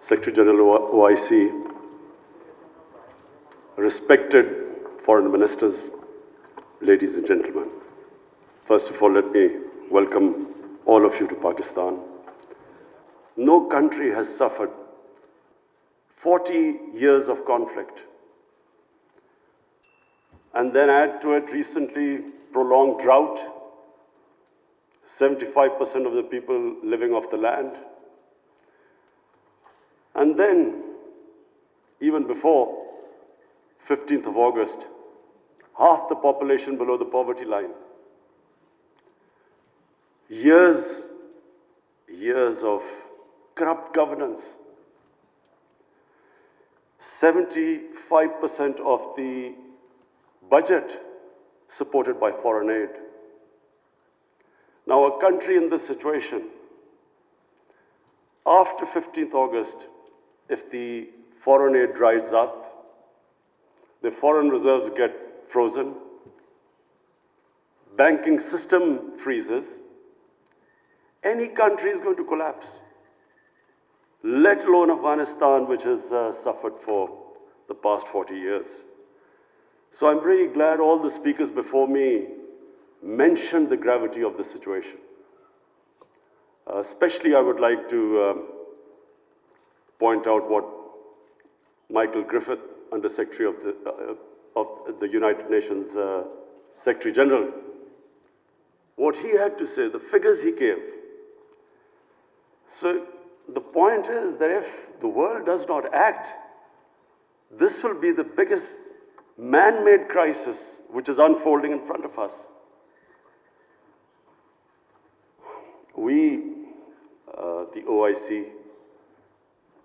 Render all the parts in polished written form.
Secretary General of OIC, respected foreign ministers, ladies and gentlemen. First of all, let me welcome all of you to Pakistan. No country has suffered 40 years of conflict, and then add to it recently prolonged drought, 75% of the people living off the land, and then even before 15th of August, half the population below the poverty line. Years of corrupt governance. 75% of the budget supported by foreign aid. Now, a country in this situation, after 15th August, if the foreign aid dries up, the foreign reserves get frozen, banking system freezes, any country is going to collapse, let alone Afghanistan, which has suffered for the past 40 years. So I'm really glad all the speakers before me mentioned the gravity of the situation. Especially, I would like to point out what Michael Griffith, Under Secretary of the United Nations Secretary General, what he had to say, the figures he gave. So the point is that if the world does not act, this will be the biggest man-made crisis which is unfolding in front of us. We, the OIC,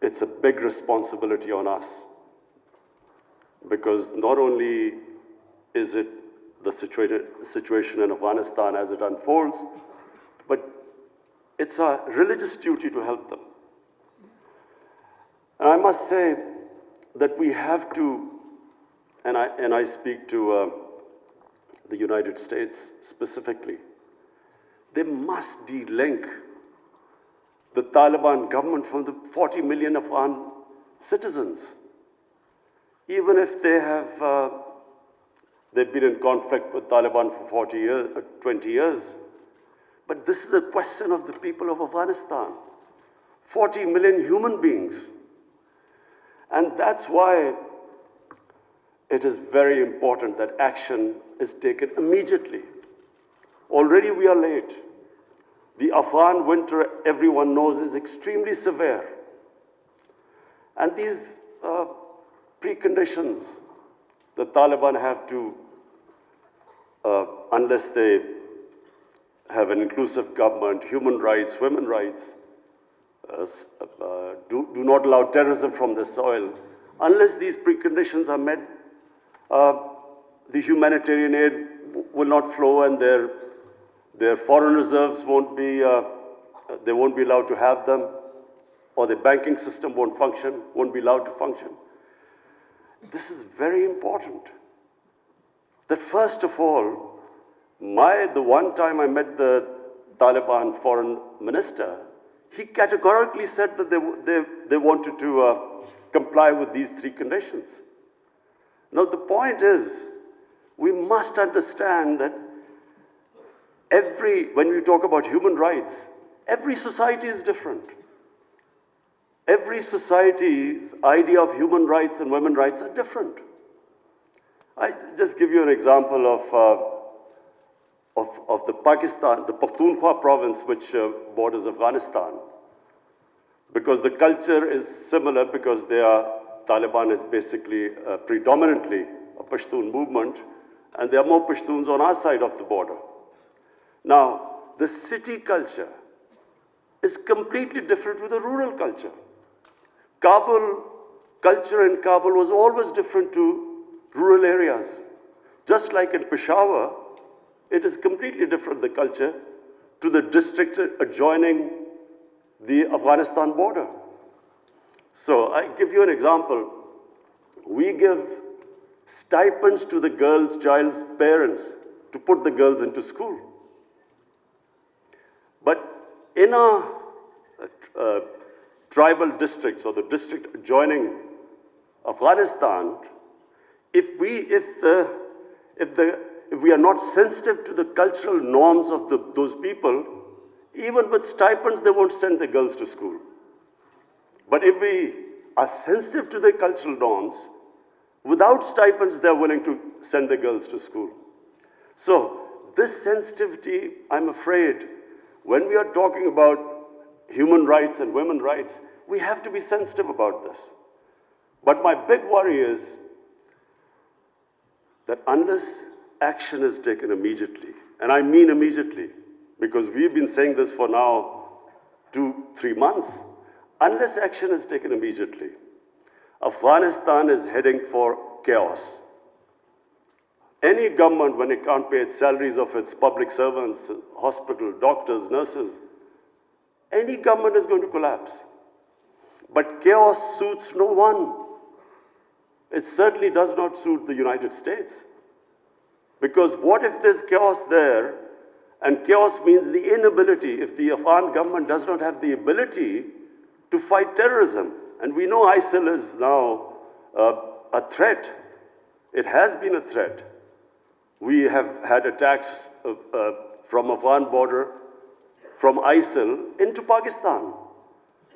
it's a big responsibility on us, because not only is it the situation in Afghanistan as it unfolds, but it's a religious duty to help them. And I must say that we have to, and I speak to the United States specifically, they must de-link the Taliban government from the 40 million Afghan citizens. Even if they've been in conflict with Taliban for 40 years, 20 years. But this is a question of the people of Afghanistan. 40 million human beings. And that's why it is very important that action is taken immediately. Already we are late. The Afghan winter, everyone knows, is extremely severe. And these preconditions the Taliban have to, unless they have an inclusive government, human rights, women's rights, do not allow terrorism from the soil. Unless these preconditions are met, the humanitarian aid will not flow, and their foreign reserves won't be, they won't be allowed to have them, or the banking system won't be allowed to function. This is very important. That first of all, the one time I met the Taliban foreign minister, he categorically said that they wanted to comply with these three conditions. Now the point is, we must understand that when we talk about human rights, every society is different. Every society's idea of human rights and women's rights are different. I just give you an example of the Pakhtunkhwa province, which borders Afghanistan. Because the culture is similar, because Taliban is basically predominantly a Pashtun movement, and there are more Pashtuns on our side of the border. Now, the city culture is completely different with the rural culture. Culture in Kabul was always different to rural areas. Just like in Peshawar, it is completely different, the culture, to the district adjoining the Afghanistan border. So I give you an example. We give stipends to the child's parents to put the girls into school. But in a tribal districts or the district adjoining Afghanistan, if we are not sensitive to the cultural norms of those people, even with stipends, they won't send their girls to school. But if we are sensitive to their cultural norms, without stipends, they're willing to send their girls to school. So this sensitivity, I'm afraid, when we are talking about human rights and women's rights, we have to be sensitive about this. But my big worry is that unless action is taken immediately, and I mean immediately, because we've been saying this for now 2-3 months, unless action is taken immediately, Afghanistan is heading for chaos. Any government, when it can't pay its salaries of its public servants, hospital, doctors, nurses, any government is going to collapse. But chaos suits no one. It certainly does not suit the United States. Because what if there's chaos there, and chaos means the inability, if the Afghan government does not have the ability to fight terrorism, and we know ISIL is now a threat. It has been a threat. We have had attacks from Afghan border, from ISIL into Pakistan.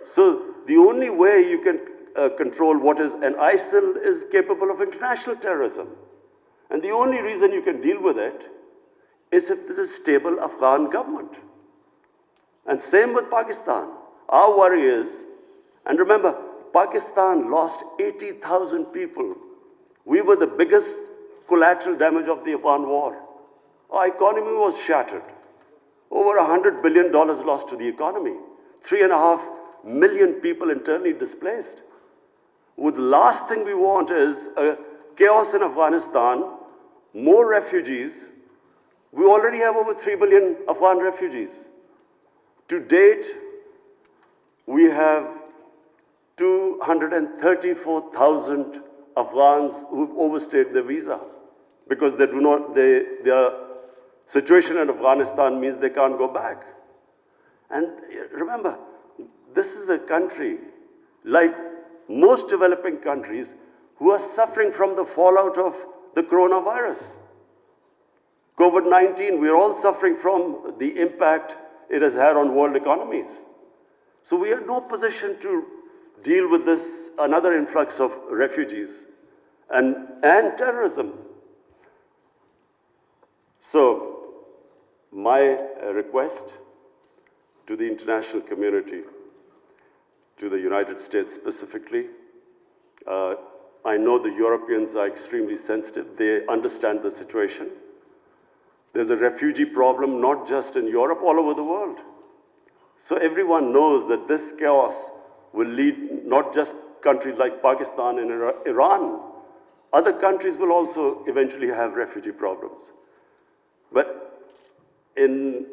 So the only way you can control what is, and ISIL is capable of international terrorism. And the only reason you can deal with it is if there's a stable Afghan government. And same with Pakistan. Our worry is, and remember, Pakistan lost 80,000 people. We were the biggest collateral damage of the Afghan war. Our economy was shattered. Over $100 billion lost to the economy. 3.5 million people internally displaced. Well, the last thing we want is chaos in Afghanistan, more refugees. We already have over 3 billion Afghan refugees. To date, we have 234,000 Afghans who've overstayed their visa because their situation in Afghanistan means they can't go back. And remember, this is a country, like most developing countries, who are suffering from the fallout of the coronavirus. COVID-19, we're all suffering from the impact it has had on world economies. So we are in no position to deal with this, another influx of refugees and terrorism. So my request to the international community, to the United States specifically, I know the Europeans are extremely sensitive. They understand the situation. There's a refugee problem not just in Europe, all over the world. So everyone knows that this chaos will lead not just countries like Pakistan and Iran. Other countries will also eventually have refugee problems. But in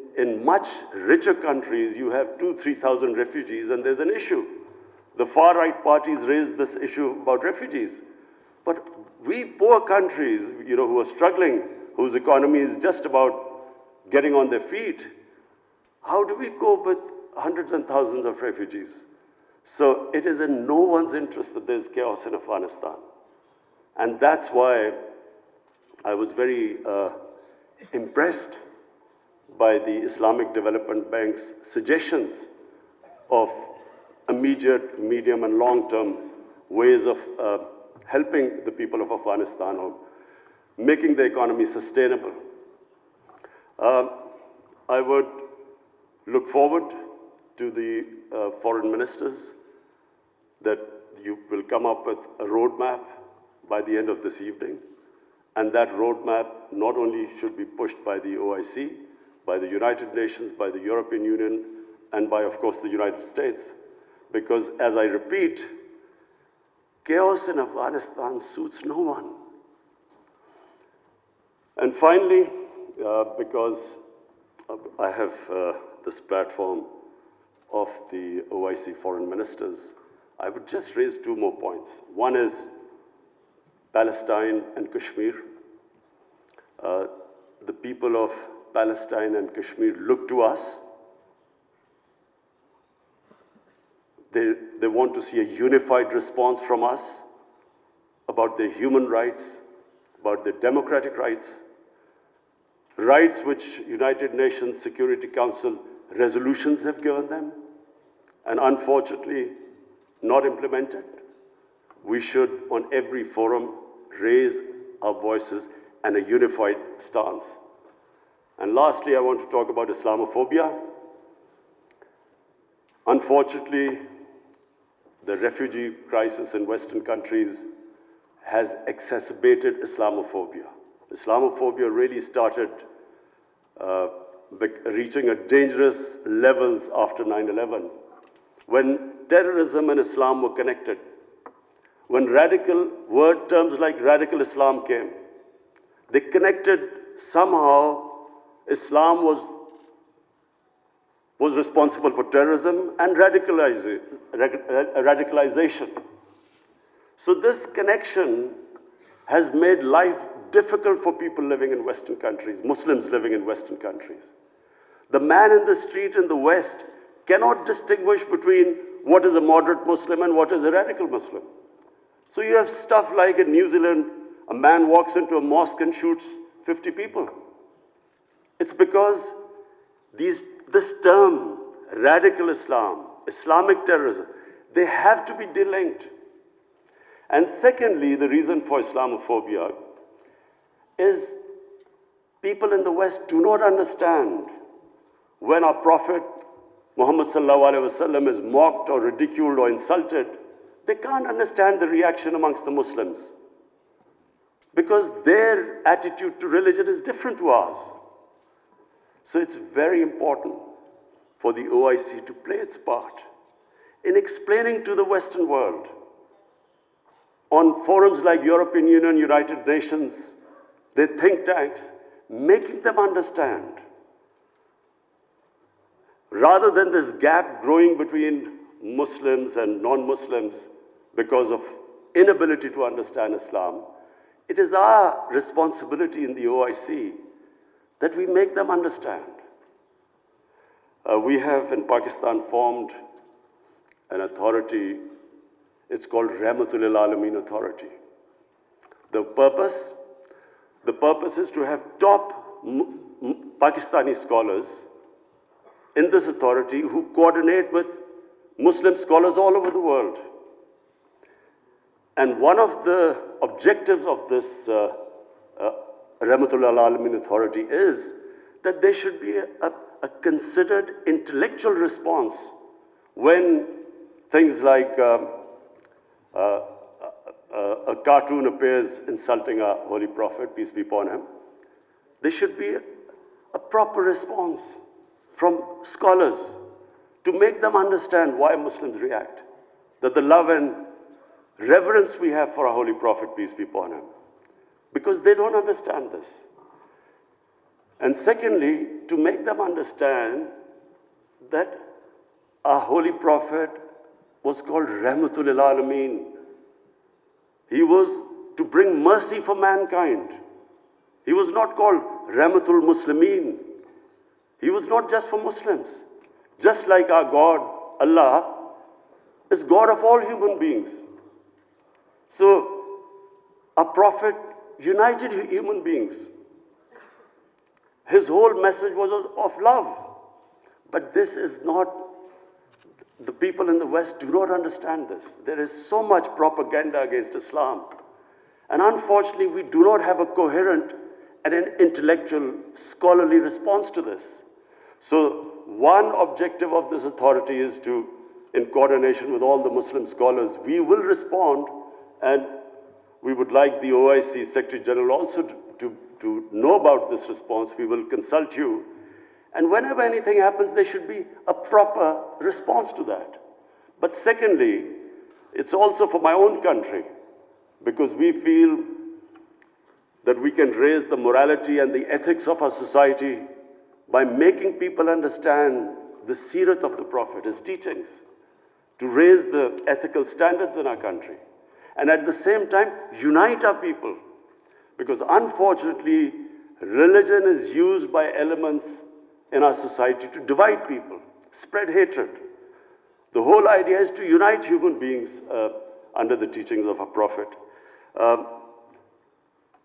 much richer countries, you have 2,000-3,000 refugees, and there's an issue. The far-right parties raise this issue about refugees. But we poor countries, who are struggling, whose economy is just about getting on their feet, how do we cope with hundreds and thousands of refugees? So it is in no one's interest that there's chaos in Afghanistan. And that's why I was very impressed by the Islamic Development Bank's suggestions of immediate, medium, and long-term ways of helping the people of Afghanistan or making the economy sustainable. I would look forward to the foreign ministers that you will come up with a roadmap by the end of this evening. And that roadmap not only should be pushed by the OIC, by the United Nations, by the European Union, and by, of course, the United States. Because, as I repeat, chaos in Afghanistan suits no one. And finally, because I have this platform of the OIC foreign ministers, I would just raise 2 more points. One is Palestine and Kashmir. The people of Palestine and Kashmir look to us. They want to see a unified response from us about their human rights, about their democratic rights, rights which United Nations Security Council resolutions have given them, and unfortunately not implemented. We should, on every forum, raise our voices and a unified stance. And lastly, I want to talk about Islamophobia. Unfortunately, the refugee crisis in Western countries has exacerbated Islamophobia. Islamophobia really started reaching a dangerous levels after 9/11, when terrorism and Islam were connected, when terms like radical Islam came, they connected somehow. Islam was responsible for terrorism and radicalization. So this connection has made life difficult for people living in Western countries, Muslims living in Western countries. The man in the street in the West cannot distinguish between what is a moderate Muslim and what is a radical Muslim. So you have stuff like in New Zealand, a man walks into a mosque and shoots 50 people. It's because this term, radical Islam, Islamic terrorism, they have to be delinked. And secondly, the reason for Islamophobia is people in the West do not understand when our Prophet Muhammad sallallahu alaihi wasallam is mocked or ridiculed or insulted. They can't understand the reaction amongst the Muslims because their attitude to religion is different to ours. So it's very important for the OIC to play its part in explaining to the Western world on forums like European Union, United Nations, their think tanks, making them understand. Rather than this gap growing between Muslims and non-Muslims because of inability to understand Islam, it is our responsibility in the OIC that we make them understand. We have in Pakistan formed an authority, it's called Rahmatul Alameen Authority. The purpose is to have top Pakistani scholars in this authority who coordinate with Muslim scholars all over the world. And one of the objectives of this Rahmatul Alameen Authority is that there should be a considered intellectual response when things like a cartoon appears insulting our Holy Prophet, peace be upon him. There should be a proper response from scholars to make them understand why Muslims react, that the love and reverence we have for our Holy Prophet, peace be upon him, because they don't understand this. And secondly, to make them understand that our Holy Prophet was called Rahmatul Alameen. He was to bring mercy for mankind. He was not called Rahmatul Muslimeen. He was not just for Muslims. Just like our God, Allah, is God of all human beings. So, our Prophet united human beings. His whole message was of love. But this is not, the people in the West do not understand this. There is so much propaganda against Islam. And unfortunately, we do not have a coherent and an intellectual, scholarly response to this. So one objective of this authority is to, in coordination with all the Muslim scholars, we will respond, and we would like the OIC Secretary General also to know about this response. We will consult you. And whenever anything happens, there should be a proper response to that. But secondly, it's also for my own country, because we feel that we can raise the morality and the ethics of our society by making people understand the seerat of the Prophet, his teachings, to raise the ethical standards in our country. And at the same time, unite our people. Because unfortunately, religion is used by elements in our society to divide people, spread hatred. The whole idea is to unite human beings under the teachings of our Prophet.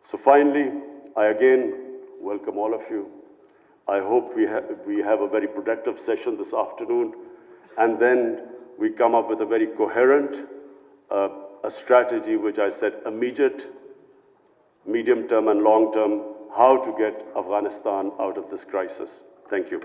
So finally, I again welcome all of you. I hope we have a very productive session this afternoon, and then we come up with a very coherent a strategy which I said immediate, medium term and long term, how to get Afghanistan out of this crisis. Thank you.